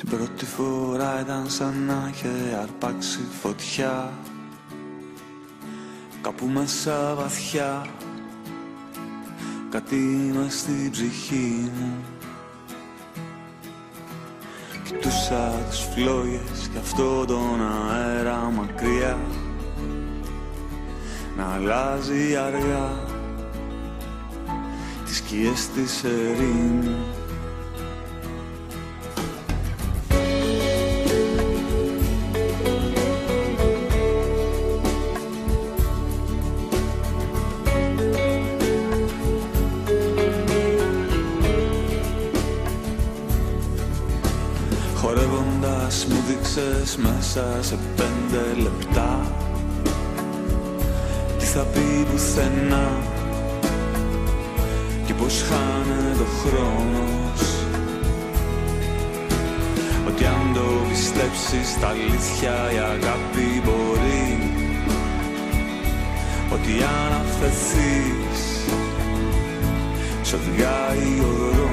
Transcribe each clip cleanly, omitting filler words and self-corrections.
Την πρώτη φορά ήταν σαν να είχε αρπάξει φωτιά κάπου μέσα βαθιά, κάτι μες στην ψυχή μου. Κοιτούσα τις φλόγες και αυτόν τον αέρα μακριά να αλλάζει αργά τις σκιές της ερήμου. Χορεύοντας μου δείξες μέσα σε 5 λεπτά τι θα πει πουθενά και πως χάνεται ο χρόνος. Ότι αν το πιστέψεις τα αλήθεια η αγάπη μπορεί, ότι αν αφαιθείς σ' οδηγάει ο δρόμος.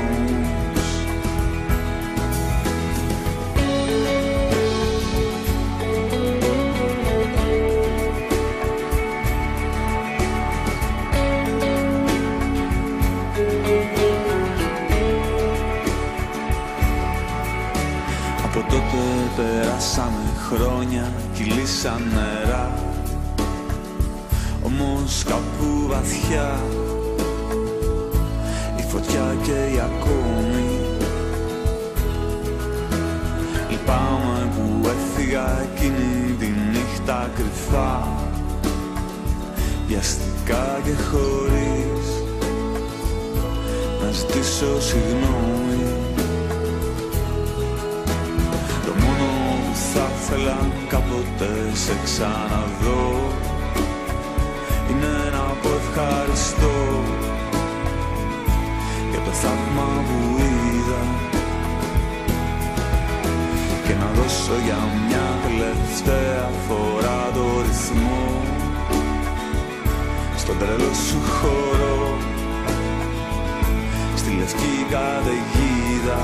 Από τότε περάσαμε χρόνια, κυλήσαν νερά, όμως κάπου βαθιά η φωτιά καίει ακόμη. Λυπάμαι που έφυγα εκείνη τη νύχτα κρυφά, βιαστικά και χωρίς να ζητήσω συγγνώμη. Θα ήθελα κάποτε σε ξαναδώ είναι να πω ευχαριστώ για το θαύμα που είδα και να δώσω για μια τελευταία φορά το ρυθμό στον τρελό σου χώρο, στη λευκή καταιγίδα.